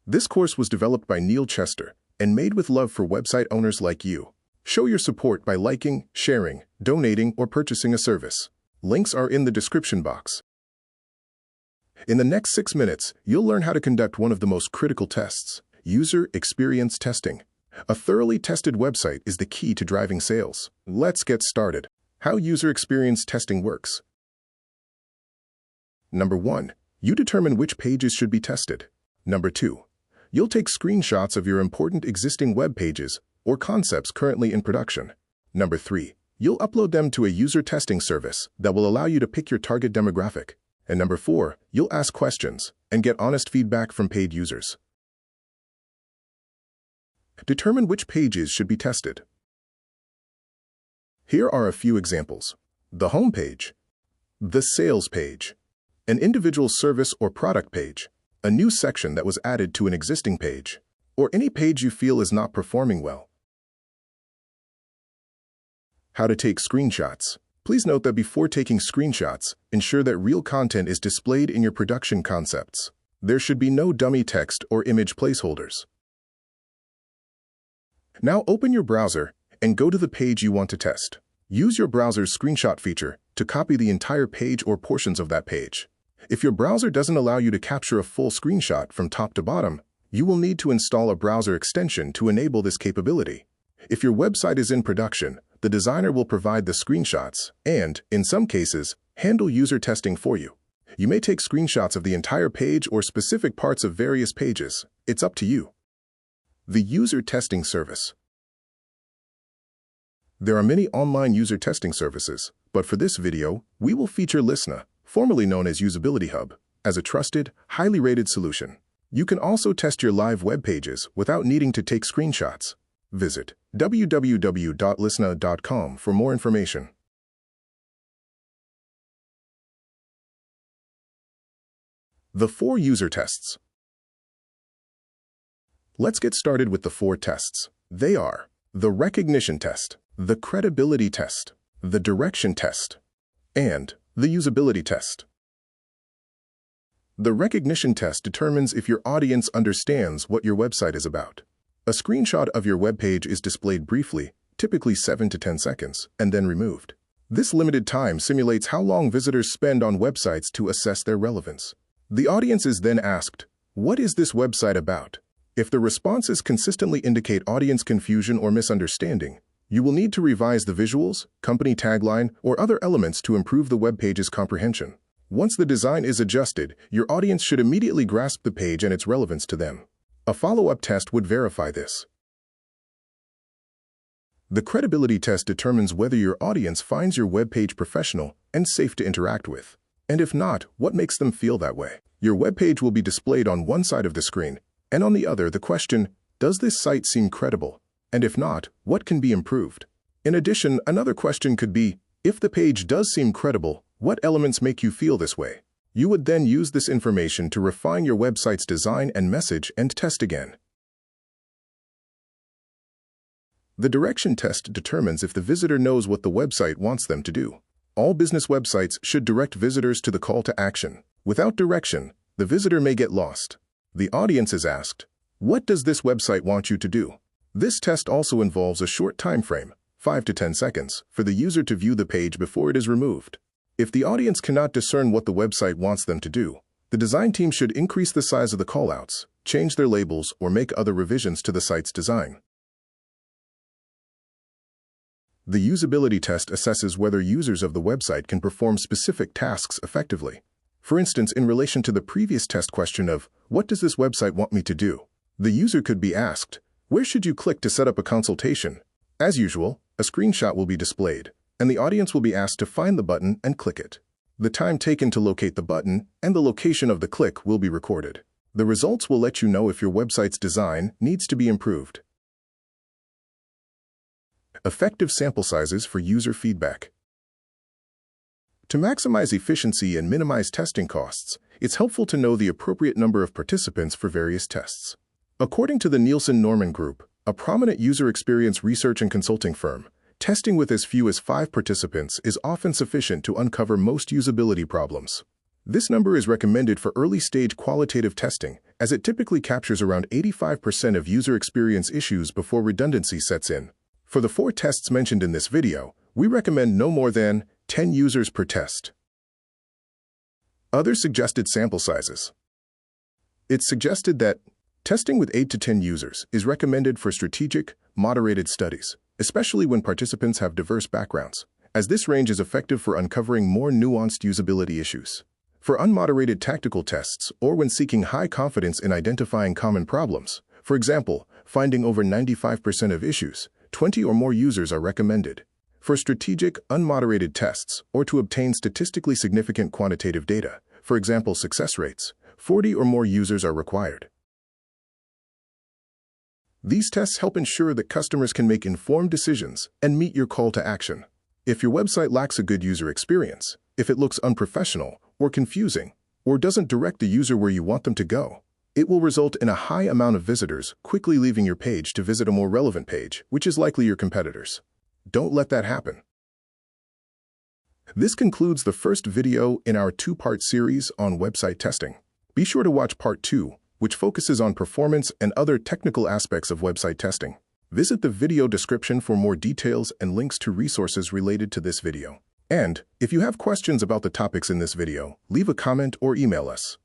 This course was developed by Neil Chester and made with love for website owners like you. Show your support by liking, sharing, donating, or purchasing a service. Links are in the description box. In the next 6 minutes, you'll learn how to conduct one of the most critical tests, user experience testing. A thoroughly tested website is the key to driving sales. Let's get started. How user experience testing works. Number 1. You determine which pages should be tested. Number 2. You'll take screenshots of your important existing web pages or concepts currently in production. Number 3. You'll upload them to a user testing service that will allow you to pick your target demographic. And number 4, you'll ask questions and get honest feedback from paid users. Determine which pages should be tested. Here are a few examples. The home page, the sales page, an individual service or product page, a new section that was added to an existing page, or any page you feel is not performing well. How to take screenshots. Please note that before taking screenshots, ensure that real content is displayed in your production concepts. There should be no dummy text or image placeholders. Now open your browser and go to the page you want to test. Use your browser's screenshot feature to copy the entire page or portions of that page. If your browser doesn't allow you to capture a full screenshot from top to bottom, you will need to install a browser extension to enable this capability. If your website is in production, the designer will provide the screenshots and, in some cases, handle user testing for you. You may take screenshots of the entire page or specific parts of various pages. It's up to you. The user testing service. There are many online user testing services, but for this video, we will feature Listener, formerly known as Usability Hub, as a trusted, highly rated solution. You can also test your live web pages without needing to take screenshots. Visit www.listener.com for more information. The 4 user tests. Let's get started with the 4 tests. They are the recognition test, the credibility test, the direction test, and the usability test. The recognition test determines if your audience understands what your website is about. A screenshot of your web page is displayed briefly, typically 7 to 10 seconds, and then removed. This limited time simulates how long visitors spend on websites to assess their relevance. The audience is then asked, "What is this website about?" If the responses consistently indicate audience confusion or misunderstanding, you will need to revise the visuals, company tagline, or other elements to improve the web page's comprehension. Once the design is adjusted, your audience should immediately grasp the page and its relevance to them. A follow-up test would verify this. The credibility test determines whether your audience finds your web page professional and safe to interact with. And if not, what makes them feel that way? Your web page will be displayed on one side of the screen, and on the other the question, does this site seem credible? And if not, what can be improved? In addition, another question could be, if the page does seem credible, what elements make you feel this way? You would then use this information to refine your website's design and message and test again. The direction test determines if the visitor knows what the website wants them to do. All business websites should direct visitors to the call to action. Without direction, the visitor may get lost. The audience is asked, "What does this website want you to do?" This test also involves a short time frame, 5 to 10 seconds, for the user to view the page before it is removed. If the audience cannot discern what the website wants them to do, the design team should increase the size of the callouts, change their labels, or make other revisions to the site's design. The usability test assesses whether users of the website can perform specific tasks effectively. For instance, in relation to the previous test question of, "What does this website want me to do?" the user could be asked, "Where should you click to set up a consultation?" As usual, a screenshot will be displayed, and the audience will be asked to find the button and click it. The time taken to locate the button and the location of the click will be recorded. The results will let you know if your website's design needs to be improved. Effective sample sizes for user feedback. To maximize efficiency and minimize testing costs, it's helpful to know the appropriate number of participants for various tests. According to the Nielsen-Norman Group, a prominent user experience research and consulting firm, testing with as few as 5 participants is often sufficient to uncover most usability problems. This number is recommended for early-stage qualitative testing as it typically captures around 85% of user experience issues before redundancy sets in. For the 4 tests mentioned in this video, we recommend no more than 10 users per test. Other suggested sample sizes. It's suggested that testing with 8 to 10 users is recommended for strategic, moderated studies, especially when participants have diverse backgrounds, as this range is effective for uncovering more nuanced usability issues. For unmoderated tactical tests, or when seeking high confidence in identifying common problems, for example, finding over 95% of issues, 20 or more users are recommended. For strategic, unmoderated tests, or to obtain statistically significant quantitative data, for example success rates, 40 or more users are required. These tests help ensure that customers can make informed decisions and meet your call to action. If your website lacks a good user experience, if it looks unprofessional or confusing, or doesn't direct the user where you want them to go, it will result in a high amount of visitors quickly leaving your page to visit a more relevant page, which is likely your competitors. Don't let that happen. This concludes the first video in our 2-part series on website testing. Be sure to watch part 2, which focuses on performance and other technical aspects of website testing. Visit the video description for more details and links to resources related to this video. And if you have questions about the topics in this video, leave a comment or email us.